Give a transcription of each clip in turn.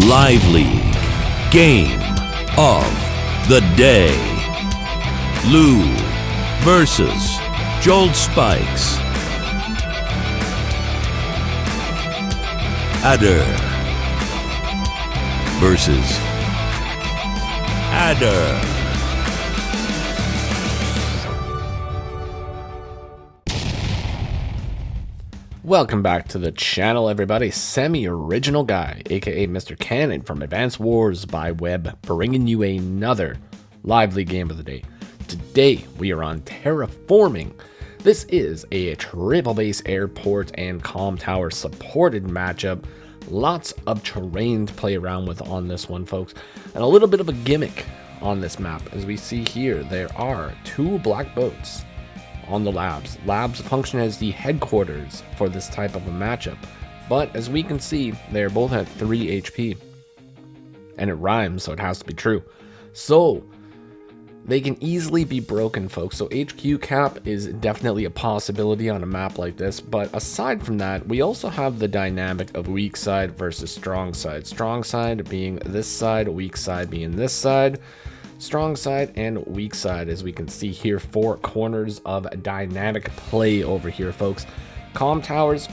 Live League Game of the Day. Lou versus joltspikes. Adder versus Adder. Welcome back to the channel, everybody. Semi-original guy, aka Mr. Cannon from Advanced Wars by Web, bringing you another Live League Game of the Day. Today, we are on Terraforming. This is a triple base airport and comm tower supported matchup. Lots of terrain to play around with on this one, folks. And a little bit of a gimmick on this map. As we see here, there are two black boats on the labs. Labs function as the headquarters for this type of a matchup. But as we can see, they're both at 3 HP. And it rhymes, so it has to be true. So they can easily be broken, folks. So HQ cap is definitely a possibility on a map like this. But aside from that, we also have the dynamic of weak side versus strong side. Strong side being this side, weak side being this side. Strong side and weak side, as we can see here, four corners of dynamic play over here, folks. Comm towers,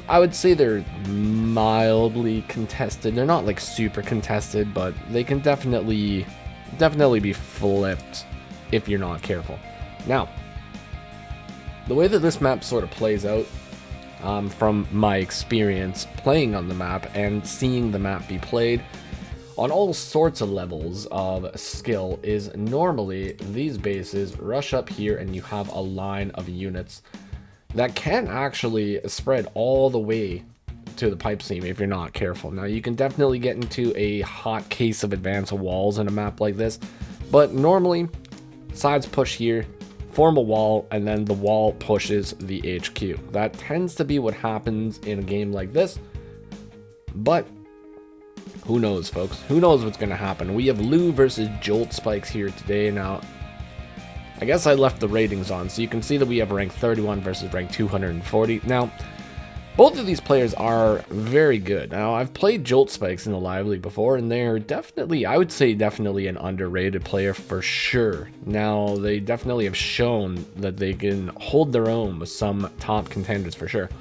I would say they're mildly contested. They're not like super contested, but they can definitely be flipped if you're not careful. Now, the way that this map sort of plays out, from my experience playing on the map and seeing the map be played on all sorts of levels of skill, is normally these bases rush up here and you have a line of units that can actually spread all the way to the pipe seam if you're not careful. Now, you can definitely get into a hot case of advanced walls in a map like this, but normally sides push here, form a wall, and then the wall pushes the HQ. That tends to be what happens in a game like this, but who knows, folks? Who knows what's going to happen? We have Lou versus joltspikes here today. Now, I guess I left the ratings on, so you can see that we have rank 31 versus rank 240. Now, both of these players are very good. Now, I've played joltspikes in the Live League before, and they're definitely, I would say definitely an underrated player for sure. Now, they definitely have shown that they can hold their own with some top contenders for sure.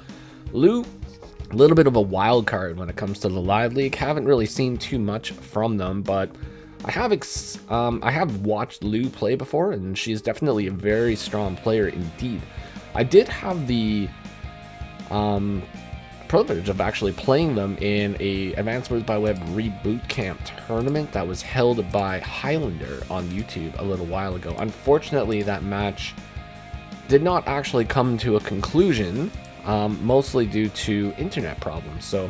Lou, a little bit of a wild card when it comes to the Live League. Haven't really seen too much from them, but I have watched Lou play before, and she's definitely a very strong player indeed. I did have the privilege of actually playing them in a Advanced Wars by Web Reboot Camp tournament that was held by Highlander on YouTube a little while ago. Unfortunately, that match did not actually come to a conclusion, mostly due to internet problems. So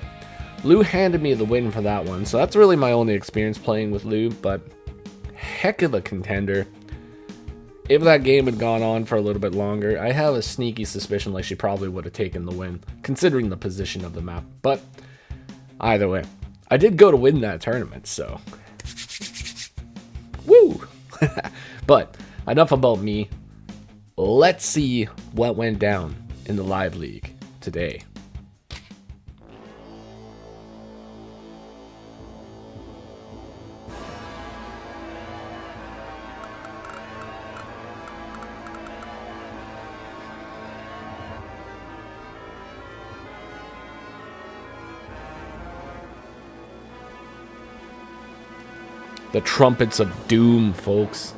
Lou handed me the win for that one. So that's really my only experience playing with Lou, but heck of a contender. If that game had gone on for a little bit longer, I have a sneaky suspicion like she probably would have taken the win, considering the position of the map. But either way, I did go to win that tournament, so woo. But enough about me. Let's see what went down in the Live League today. The trumpets of doom, folks.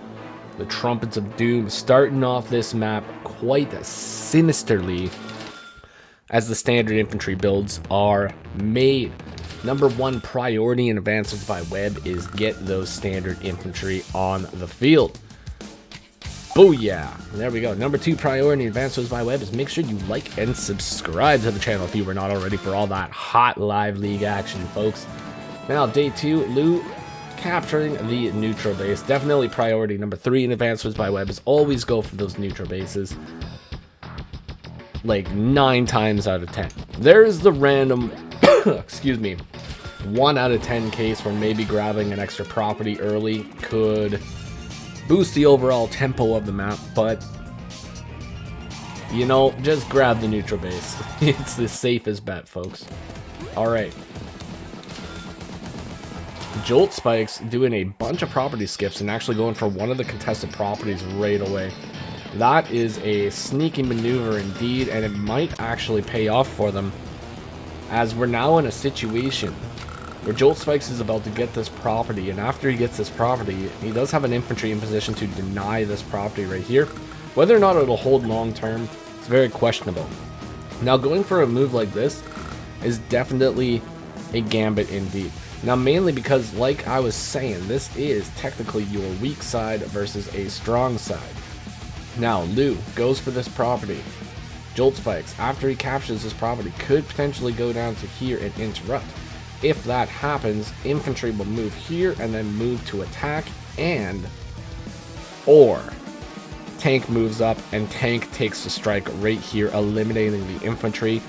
The trumpets of doom, starting off this map quite sinisterly as the standard infantry builds are made. Number one priority in Advanced by Web is get those standard infantry on the field. Booyah! There we go. Number two priority in Advanced by Web is make sure you like and subscribe to the channel if you were not already for all that hot Live League action, folks. Now, day two, Lou capturing the neutral base. Definitely priority number 3 in Advanced by Web is always go for those neutral bases. Like 9 times out of 10. There's the random, excuse me, 1 out of 10 case where maybe grabbing an extra property early could boost the overall tempo of the map, but you know, just grab the neutral base. It's the safest bet, folks. Alright. joltspikes doing a bunch of property skips and actually going for one of the contested properties right away. That is a sneaky maneuver indeed, and it might actually pay off for them, as we're now in a situation where joltspikes is about to get this property, and after he gets this property, he does have an infantry in position to deny this property right here. Whether or not it'll hold long term, it's very questionable. Now, going for a move like this is definitely a gambit indeed. Now, mainly because, like I was saying, this is technically your weak side versus a strong side. Now, Lu goes for this property. Joltspikes, after he captures this property, could potentially go down to here and interrupt. If that happens, infantry will move here and then move to attack, or tank moves up and tank takes the strike right here, eliminating the infantry,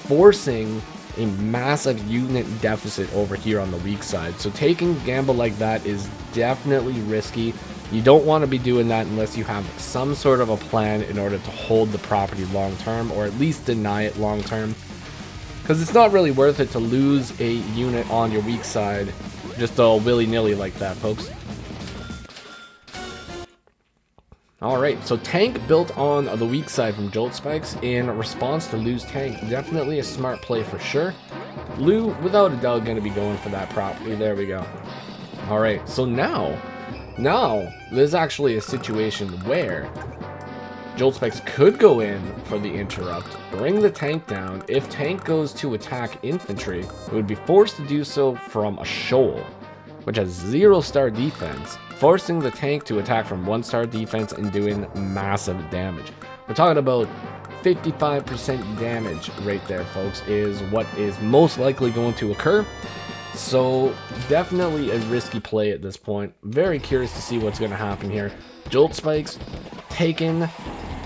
forcing a massive unit deficit over here on the weak side. So taking a gamble like that is definitely risky. You don't want to be doing that unless you have some sort of a plan in order to hold the property long term, or at least deny it long term. Because it's not really worth it to lose a unit on your weak side just all willy-nilly like that, folks. Alright, so tank built on the weak side from joltspikes in response to Lu's tank. Definitely a smart play for sure. Lu, without a doubt, going to be going for that property. There we go. Alright, so now there's actually a situation where joltspikes could go in for the interrupt, bring the tank down. If tank goes to attack infantry, it would be forced to do so from a shoal, which has 0-star defense, forcing the tank to attack from 1-star defense and doing massive damage. We're talking about 55% damage right there, folks, is what is most likely going to occur. So definitely a risky play at this point. Very curious to see what's going to happen here. Joltspikes taking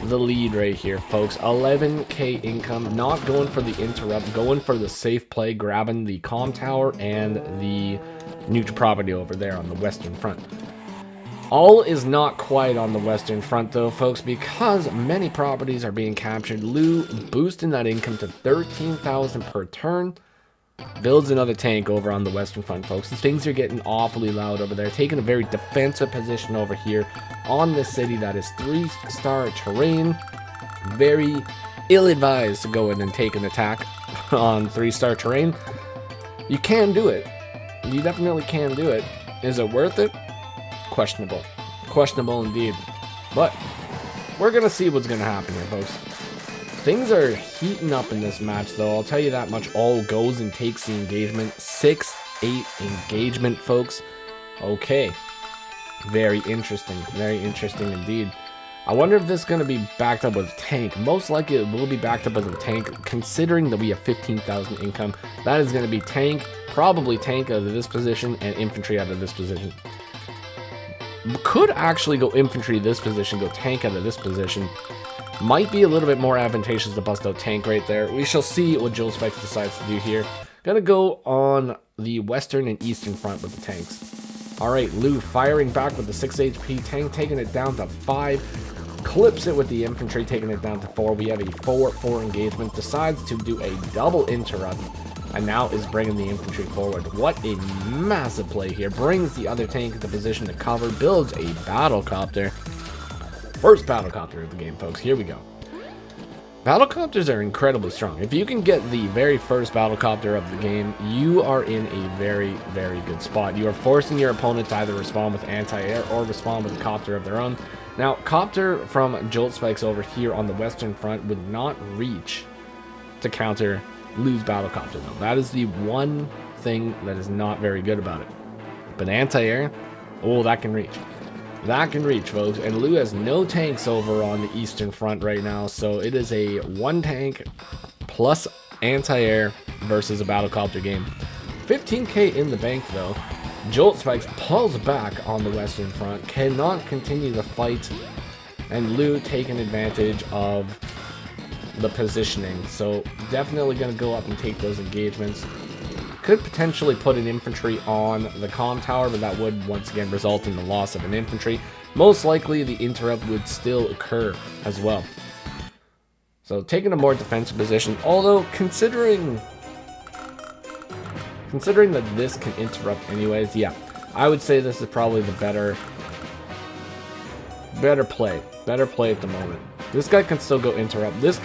the lead right here, folks. 11k income, not going for the interrupt, going for the safe play, grabbing the comm tower and the neutral property over there on the western front. All is not quite on the western front though, folks, because many properties are being captured. Lu boosting that income to 13,000 per turn. Builds another tank over on the western front, folks. Things are getting awfully loud over there. Taking a very defensive position over here on this city that is 3-star terrain. Very ill-advised to go in and take an attack on 3-star terrain. You can do it. You definitely can do it. Is it worth it? Questionable. Questionable indeed. But we're going to see what's going to happen here, folks. Things are heating up in this match, though. I'll tell you that much. All goes and takes the engagement. 6-8 engagement, folks. Okay. Very interesting. Very interesting indeed. I wonder if this is going to be backed up with a tank. Most likely it will be backed up with a tank, considering that we have 15,000 income. That is going to be tank, probably tank out of this position, and infantry out of this position. Could actually go infantry this position, go tank out of this position. Might be a little bit more advantageous to bust out tank right there. We shall see what joltspikes decides to do here. Gonna go on the western and eastern front with the tanks. Alright, Lu firing back with the 6 HP tank, taking it down to 5. Clips it with the infantry, taking it down to 4. We have a 4-4 engagement. Decides to do a double interrupt, and now is bringing the infantry forward. What a massive play here. Brings the other tank into position to cover. Builds a battlecopter. First battlecopter of the game, folks. Here we go. Battlecopters are incredibly strong. If you can get the very first battlecopter of the game, you are in a very, very good spot. You are forcing your opponent to either respond with anti-air or respond with a copter of their own. Now, copter from joltspikes over here on the western front would not reach to counter Lu's battlecopter, though. That is the one thing that is not very good about it. But anti-air, oh, that can reach. That can reach, folks. And Lu has no tanks over on the eastern front right now, so it is a 1 tank plus anti-air versus a battlecopter game. 15k in the bank, though. Joltspikes pulls back on the western front, cannot continue the fight, and Lu taking advantage of the positioning. So definitely going to go up and take those engagements. Could potentially put an infantry on the comm tower, but that would once again result in the loss of an infantry. Most likely the interrupt would still occur as well. So taking a more defensive position, although considering considering that this can interrupt anyways, yeah, I would say this is probably the better play. Better play at the moment. This guy can still go interrupt. This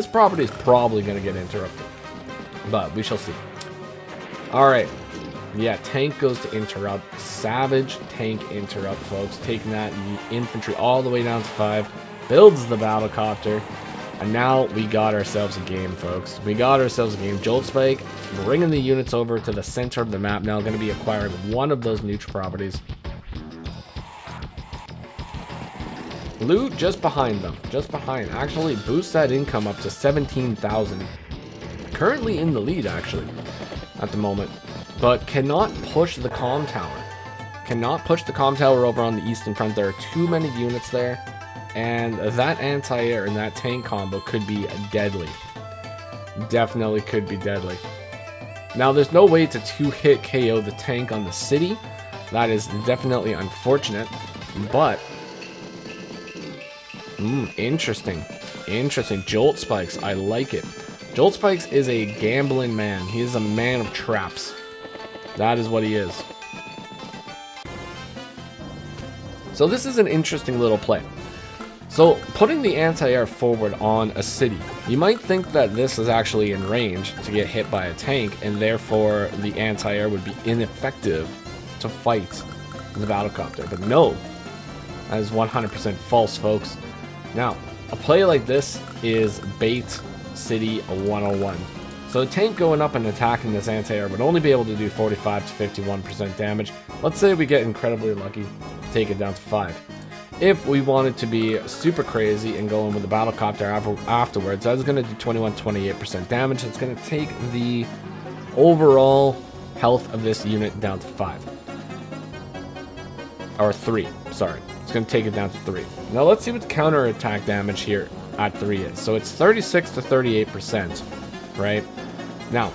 property is probably going to get interrupted, but we shall see. All right. Yeah, tank goes to interrupt. Savage tank interrupt, folks. Taking that infantry all the way down to 5. Builds the battlecopter. And now we got ourselves a game, folks. We got ourselves a game. Jolt Spike bringing the units over to the center of the map. Now going to be acquiring one of those neutral properties. Loot just behind them. Just behind. Actually, boosts that income up to 17,000. Currently in the lead, actually, at the moment. But cannot push the comm tower. Cannot push the comm tower over on the eastern front. There are too many units there. And that anti-air and that tank combo could be deadly. Definitely could be deadly. Now, there's no way to 2-hit KO the tank on the city. That is definitely unfortunate. But, interesting. Interesting. Jolt Spikes. I like it. Jolt Spikes is a gambling man. He is a man of traps. That is what he is. So this is an interesting little play. So, putting the anti-air forward on a city, you might think that this is actually in range to get hit by a tank, and therefore the anti-air would be ineffective to fight the battlecopter. But no, that is 100% false, folks. Now, a play like this is bait city 101. So a tank going up and attacking this anti-air would only be able to do 45 to 51% damage. Let's say we get incredibly lucky, take it down to 5. If we wanted to be super crazy and go in with the battlecopter afterwards, that's going to do 21-28% damage. It's going to take the overall health of this unit down to 5. Or 3, sorry. It's going to take it down to 3. Now let's see what the counterattack damage here at 3 is. So it's 36 to 38%, right? Now,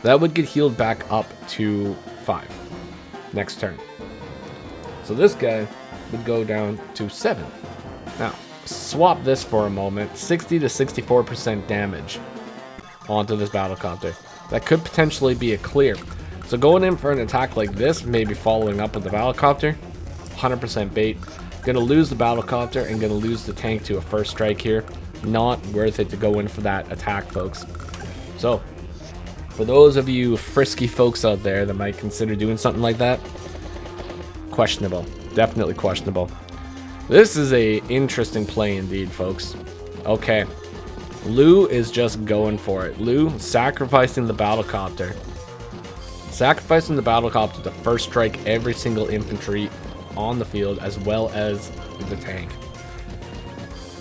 that would get healed back up to 5 next turn. So this guy would go down to 7. Now, swap this for a moment. 60 to 64% damage onto this battlecopter. That could potentially be a clear. So going in for an attack like this, maybe following up with the battlecopter, 100% bait. Gonna lose the battlecopter and gonna lose the tank to a first strike here. Not worth it to go in for that attack, folks. So, for those of you frisky folks out there that might consider doing something like that, questionable. Definitely questionable. This is a interesting play indeed, folks. Okay. Lou is just going for it. Lou sacrificing the battlecopter. Sacrificing the battlecopter to first strike every single infantry on the field as well as the tank.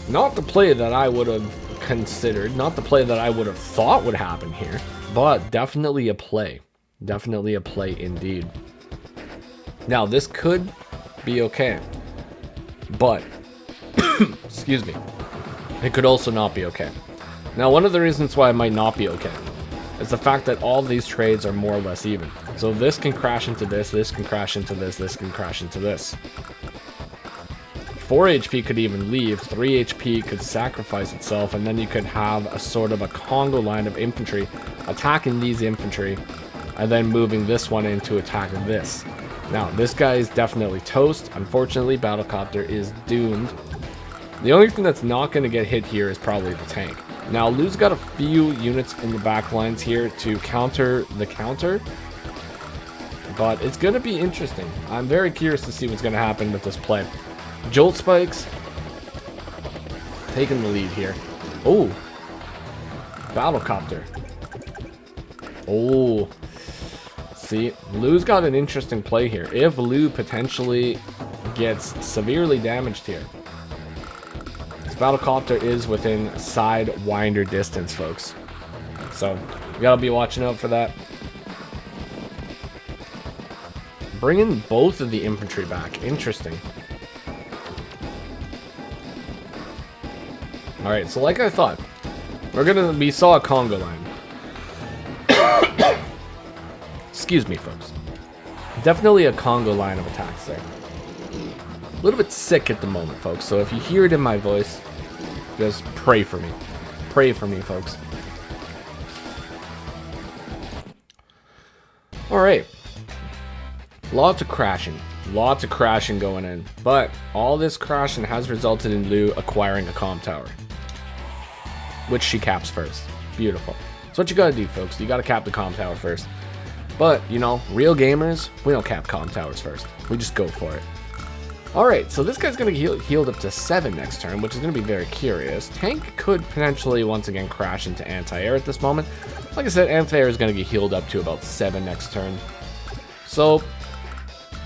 Not the play that I would have considered. Not the play that I would have thought would happen here. But definitely a play. Definitely a play indeed. Now, this could be okay, but excuse me, it could also not be okay. Now, one of the reasons why it might not be okay is the fact that all these trades are more or less even. So this can crash into this, this can crash into this, this can crash into this. 4 HP could even leave, 3 HP could sacrifice itself, and then you could have a sort of a Congo line of infantry attacking these infantry and then moving this one in to attack this. Now, this guy is definitely toast. Unfortunately, battlecopter is doomed. The only thing that's not going to get hit here is probably the tank. Now, Lou's got a few units in the back lines here to counter the counter, but it's going to be interesting. I'm very curious to see what's going to happen with this play. Jolt Spikes taking the lead here. Oh, battlecopter. Oh. See, Lou's got an interesting play here. If Lou potentially gets severely damaged here, this battlecopter is within sidewinder distance, folks. So, you gotta be watching out for that. Bringing both of the infantry back. Interesting. Alright, so like I thought, we saw a Congo line. Excuse me, folks. Definitely a Congo line of attacks there. A little bit sick at the moment, folks. So if you hear it in my voice, just pray for me. Pray for me, folks. Alright. Lots of crashing. Lots of crashing going in. But all this crashing has resulted in Lou acquiring a comm tower, which she caps first. Beautiful. That's what you gotta do, folks. You gotta cap the comm tower first. But, you know, real gamers, we don't cap comm towers first. We just go for it. Alright, so this guy's gonna get healed up to 7 next turn, which is gonna be very curious. Tank could potentially once again crash into anti-air at this moment. Like I said, anti-air is gonna get healed up to about 7 next turn. So,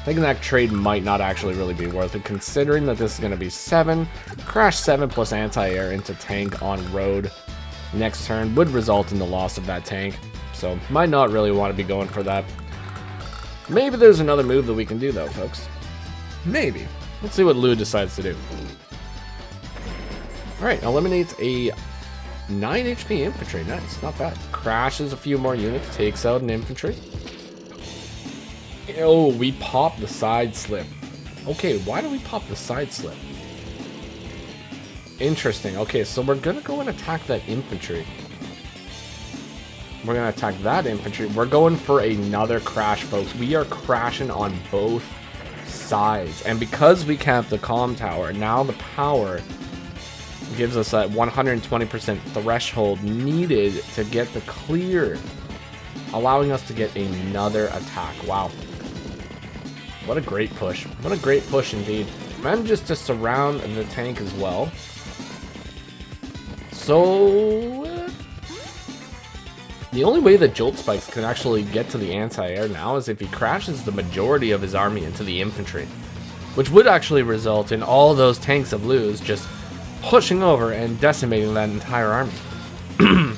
thinking that trade might not actually really be worth it, considering that this is gonna be 7. Crash 7 plus anti-air into tank on road next turn would result in the loss of that tank. So, might not really want to be going for that. Maybe there's another move that we can do though, folks. Maybe. Let's see what Lou decides to do. Alright, eliminates a 9 HP infantry. Nice, not bad. Crashes a few more units, takes out an infantry. Oh, we pop the side slip. Okay, why do we pop the side slip? Interesting. Okay, so we're gonna go and attack that infantry. We're gonna attack that infantry. We're going for another crash, folks. We are crashing on both sides. And because we capped the comm tower, now the power gives us that 120% threshold needed to get the clear, allowing us to get another attack. Wow. What a great push. What a great push indeed. Manages to surround the tank as well. So, the only way that joltspikes can actually get to the anti-air now is if he crashes the majority of his army into the infantry, which would actually result in all those tanks of Lou's just pushing over and decimating that entire army.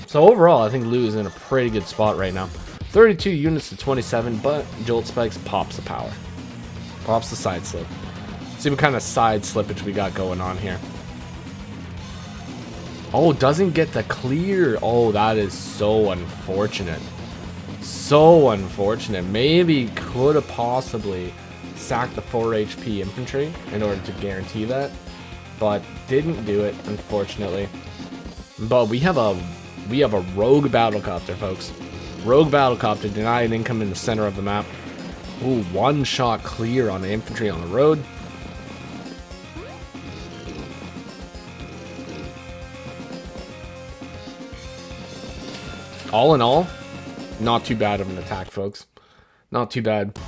So overall, I think Lou is in a pretty good spot right now. 32 units to 27, but joltspikes pops the power. Pops the side slip. Let's see what kind of side slippage we got going on here. Oh, doesn't get the clear. Oh, that is so unfortunate. So unfortunate. Maybe could have possibly sacked the 4 HP infantry in order to guarantee that, but didn't do it, unfortunately. But we have a rogue battlecopter, folks. Rogue battlecopter denied income in the center of the map. Ooh, one shot clear on the infantry on the road. All in all, not too bad of an attack, folks. Not too bad.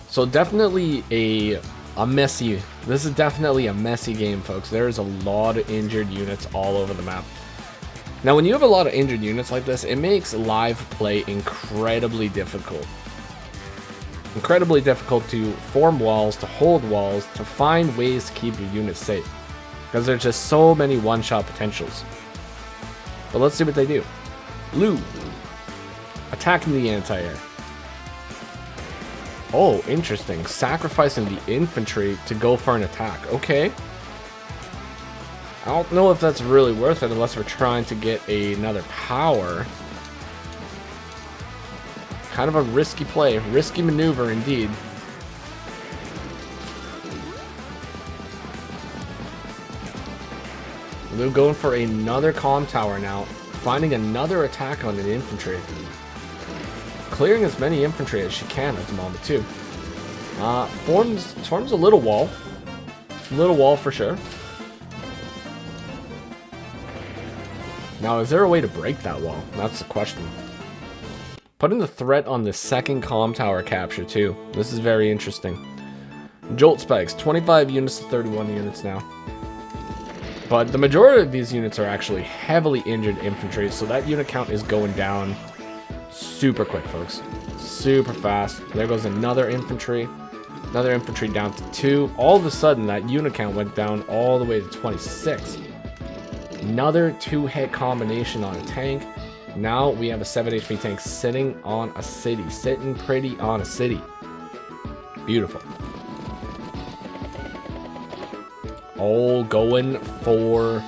So definitely a messy, this is definitely a messy game, folks. There's a lot of injured units all over the map. Now, when you have a lot of injured units like this, it makes live play incredibly difficult. Incredibly difficult to form walls, to hold walls, to find ways to keep your units safe. Because there's just so many one-shot potentials. But let's see what they do. Lou, attacking the anti-air. Oh, interesting. Sacrificing the infantry to go for an attack. Okay. I don't know if that's really worth it unless we're trying to get another power. Kind of a risky play. Risky maneuver indeed. Lou going for another comm tower now. Finding another attack on an infantry. Clearing as many infantry as she can at the moment too. Forms a little wall. Little wall for sure. Now, is there a way to break that wall? That's the question. Putting the threat on the second comm tower capture too. This is very interesting. Joltspikes, 25 units to 31 units now. But the majority of these units are actually heavily injured infantry, so that unit count is going down super quick, folks. Super fast. There goes another infantry. Another infantry down to 2. All of a sudden, that unit count went down all the way to 26. Another 2-hit combination on a tank. Now we have a 7 HP tank sitting on a city. Sitting pretty on a city. Beautiful. Oh, going for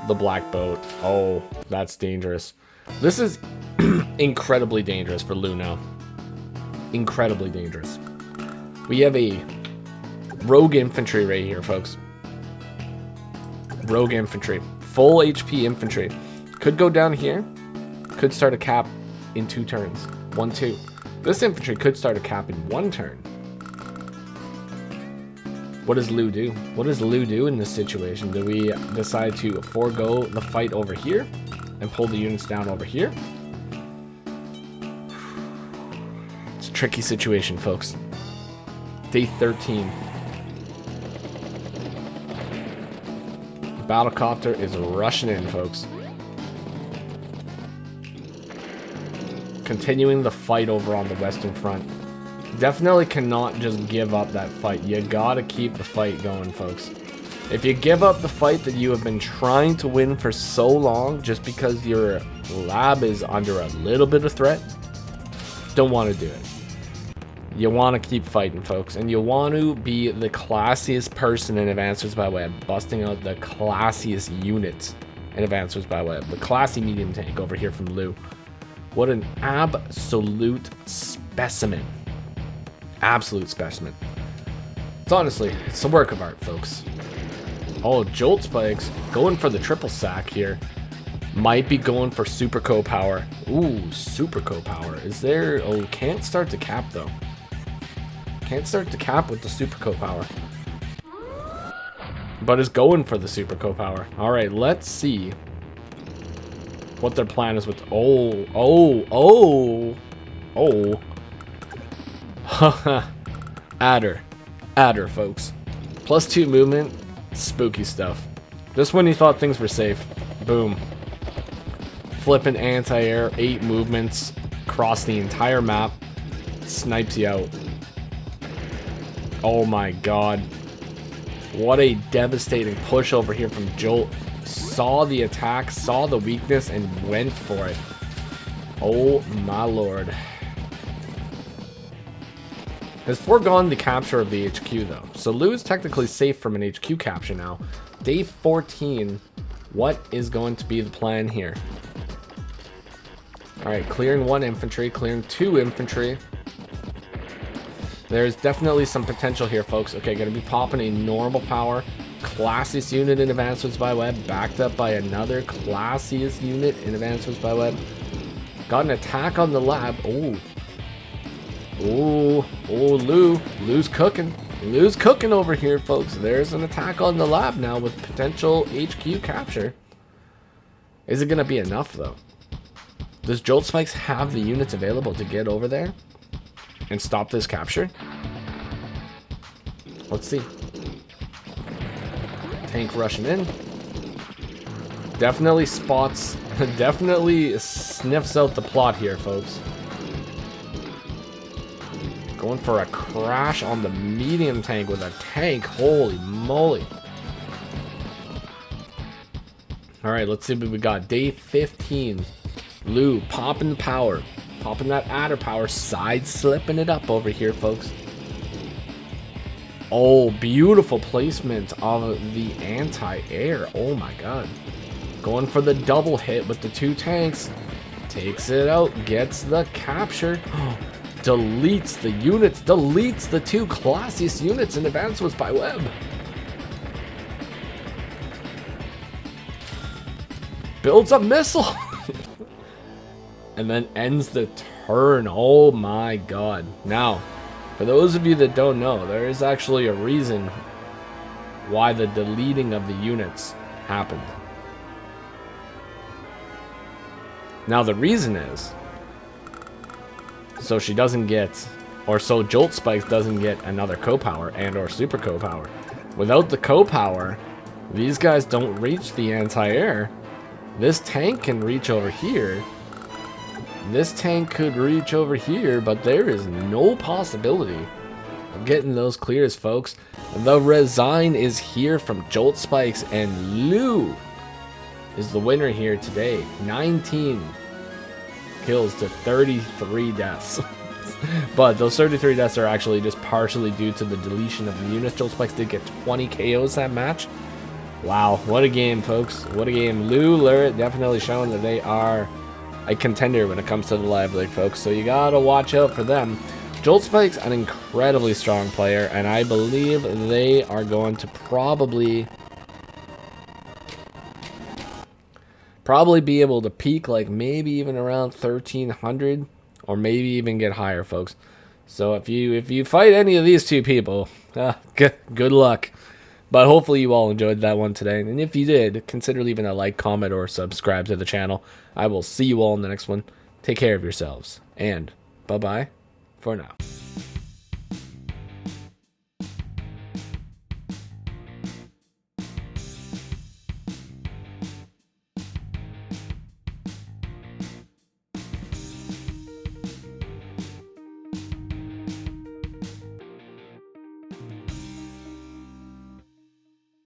the black boat. Oh, that's dangerous. This is incredibly dangerous for Lou now. Incredibly dangerous. We have a rogue infantry right here, folks. Rogue infantry. Full HP infantry. Could go down here. Could start a cap in 2 turns. 1, 2. This infantry could start a cap in 1 turn. What does Lu do? What does Lu do in this situation? Do we decide to forego the fight over here and pull the units down over here? It's a tricky situation, folks. Day 13. Battlecopter is rushing in, folks. Continuing the fight over on the western front. Definitely cannot just give up that fight. You gotta keep the fight going, folks. If you give up the fight that you have been trying to win for so long just because your lab is under a little bit of threat, don't want to do it. You want to keep fighting, folks, and you want to be the classiest person in Advanced by Web, busting out the classiest units in Advanced by Web. The classy medium tank over here from Lu. What an absolute specimen. Absolute specimen. It's honestly, it's a work of art, folks. Oh, Jolt Spikes going for the triple sack here. Might be going for Super Co-Power. Ooh, Super Co-Power. Is there... Oh, can't start to cap, though. Can't start to cap with the Super Co-Power. But is going for the Super Co-Power. Alright, let's see what their plan is with... Oh. Haha. Adder, folks. +2 movement. Spooky stuff. Just when you thought things were safe. Boom. Flipping anti-air. 8 movements. Across the entire map. Snipes you out. Oh my god. What a devastating push over here from Jolt. Saw the attack, saw the weakness, and went for it. Oh my lord. Has foregone the capture of the HQ though. So Lu is technically safe from an HQ capture now. Day 14. What is going to be the plan here? Alright, clearing 1 infantry, clearing 2 infantry. There's definitely some potential here, folks. Okay, gonna be popping a normal power. Classiest unit in Advanced by Web, backed up by another classiest unit in Advanced by Web. Got an attack on the lab. Lu's cooking. Lu's cooking over here, folks. There's an attack on the lab now with potential HQ capture. Is it gonna be enough though? Does Jolt Spikes have the units available to get over there and stop this capture? Let's see. Tank rushing in. Definitely spots, definitely sniffs out the plot here, folks. Going for a crash on the medium tank with a tank. Holy moly. Alright, let's see what we got. Day 15. Lu popping the power. Popping that adder power. Side slipping it up over here, folks. Oh, beautiful placement of the anti-air. Oh my god. Going for the double hit with the 2 tanks. Takes it out. Gets the capture. Deletes the units. Deletes the 2 classiest units in Advanced by Web. Builds a missile. And then ends the turn. Oh my god. Now, for those of you that don't know, there is actually a reason why the deleting of the units happened. Now the reason is so she doesn't get, or so Jolt Spikes doesn't get another co-power and or super co-power. Without the co-power, these guys don't reach the anti-air. This tank can reach over here. This tank could reach over here, but there is no possibility of getting those clears, folks. The resign is here from Jolt Spikes, and Lu is the winner here today. 19 kills to 33 deaths. But those 33 deaths are actually just partially due to the deletion of the units. Jolt Spikes did get 20 KOs that match. Wow, what a game, folks. What a game. Lu Lurit definitely showing that they are a contender when it comes to the Live League, folks. So you gotta watch out for them. Jolt Spike's an incredibly strong player, and I believe they are going to probably be able to peak like maybe even around 1300 or maybe even get higher, folks. So if you fight any of these two people, good luck. But hopefully you all enjoyed that one today. And if you did, consider leaving a like, comment, or subscribe to the channel. I will see you all in the next one. Take care of yourselves. And bye-bye for now.